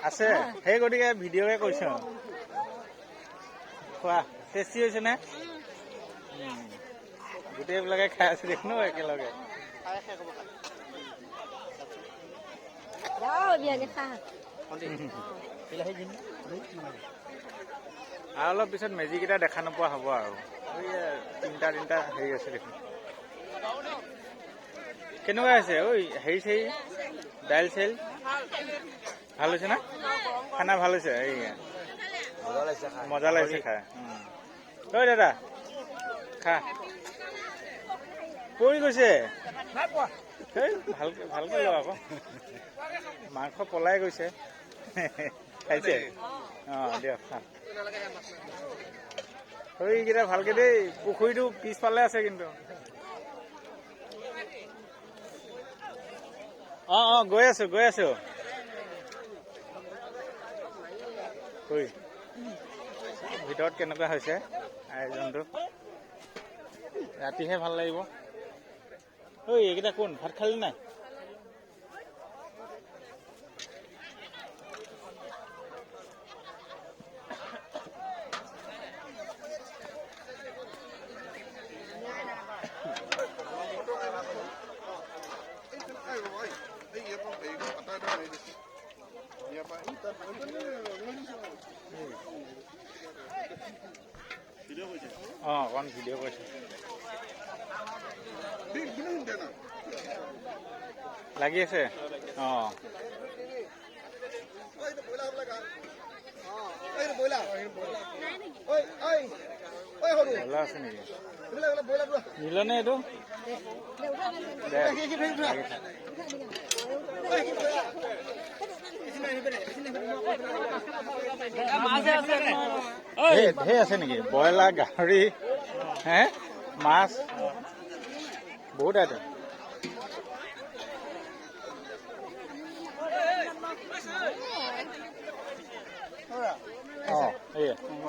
আছে সেই গতিকে ভিডিঅ'কে কৈছোঁ খোৱা টেষ্টি হৈছে নে গোটেইবিলাকে খাই আছে দেখোন একেলগে আৰু অলপ পিছত মেজিকেইটা দেখা নোপোৱা হ'ব আৰু তিনিটা হেৰি আছে দেখোন কেনেকুৱা হৈছে ঐ হেৰি চেৰি দাইল চাইল ভাল হৈছে না খানা ভাল হৈছে এই মজা লাগিছে খাই ঐ দাদা খা পৰি গৈছে ভালকে ভালকে লওঁ আকৌ মাংস পলাই গৈছে খাইছে অঁ দিয়ক খা এইকেইটা ভালকে দেই পুখুৰীটো পিছফালে আছে কিন্তু অঁ গৈ আছো ভিতৰত কেনেকুৱা হৈছে আয়োজনটো ৰাতিহে ভাল লাগিব ঐ এইকেইটা কোন ভাত খালি নাই অকণ ভিডিঅ' কৰিছে লাগি আছে আছে নেকি নিলনে এইটো ঢেৰ আছে নেকি ব্ৰইলাৰ গাহৰি হে মাছ বহুত আইটেম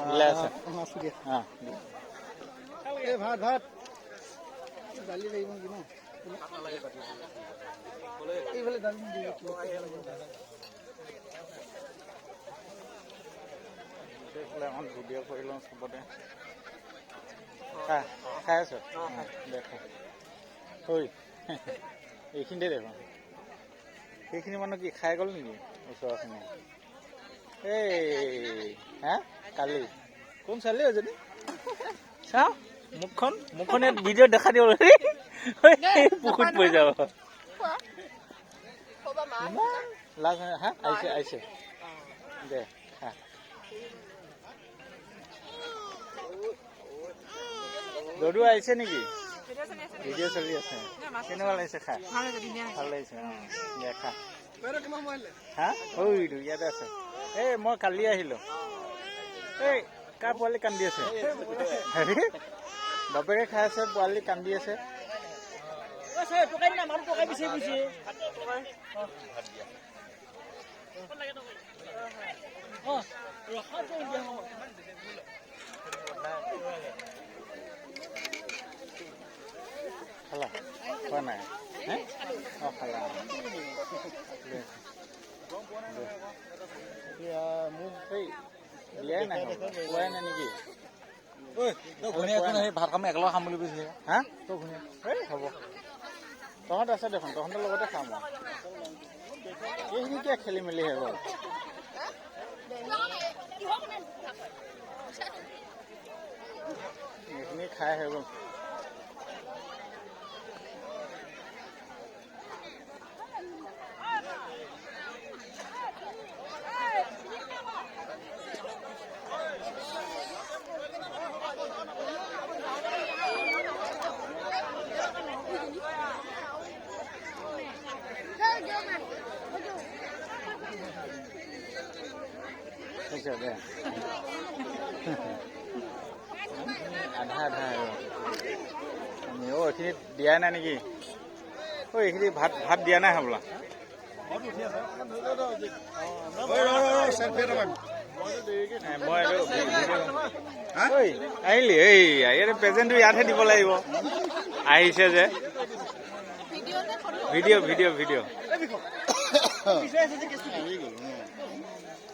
মিলাই আছে ভাত দালি লাগিব নেকি এইফালে দালি এখন ভিডিঅ' কৰি লওঁ চবতে খাই আছ দেখা ঐ এইখিনিতে দেখোন সেইখিনি মানুহ কি খাই গ'ল নেকি ওচৰৰখিনি এই হা কালি কোন ছোৱালী হয় যদি চাওঁ মুখখন ইয়াত ভিডিঅ' দেখা দিব পুখুৰীত পৰি যাব লাজ হা আহিছে দে খা দৌৰো আহিছে নেকি ভিডিঅ' চলি আছে কেনেকুৱা লাগিছে খাই ভাল লাগিছে দে খা হা ঐ ইয়াতে আছে এই মই কালি আহিলোঁ এই কাৰ পোৱালি কান্দি আছে হেৰি বাপেকে খাই আছে পোৱালি কান্দি আছে খালা খোৱা নাই খালা এতিয়া মোক সেই দিয়াই নাই খোৱাই নাই নেকি ভাত খাম একেলগে খাম বুলি কৈছে হা তই ঘূণীয়া এই হ'ব তহঁত আছে দেখোন তহঁতৰ লগতে খাম এইখিনি কিয় খেলি মেলি হৈ গ'ল এইখিনি খাই হৈ গ'ল আধা এইখিনি দিয়াই নাই নেকি এইখিনি ভাত দিয়া নাই হ'বলা আহিলি এই ইয়াতে প্ৰেজেণ্টটো ইয়াতহে দিব লাগিব আহিছে যে ভিডিঅ'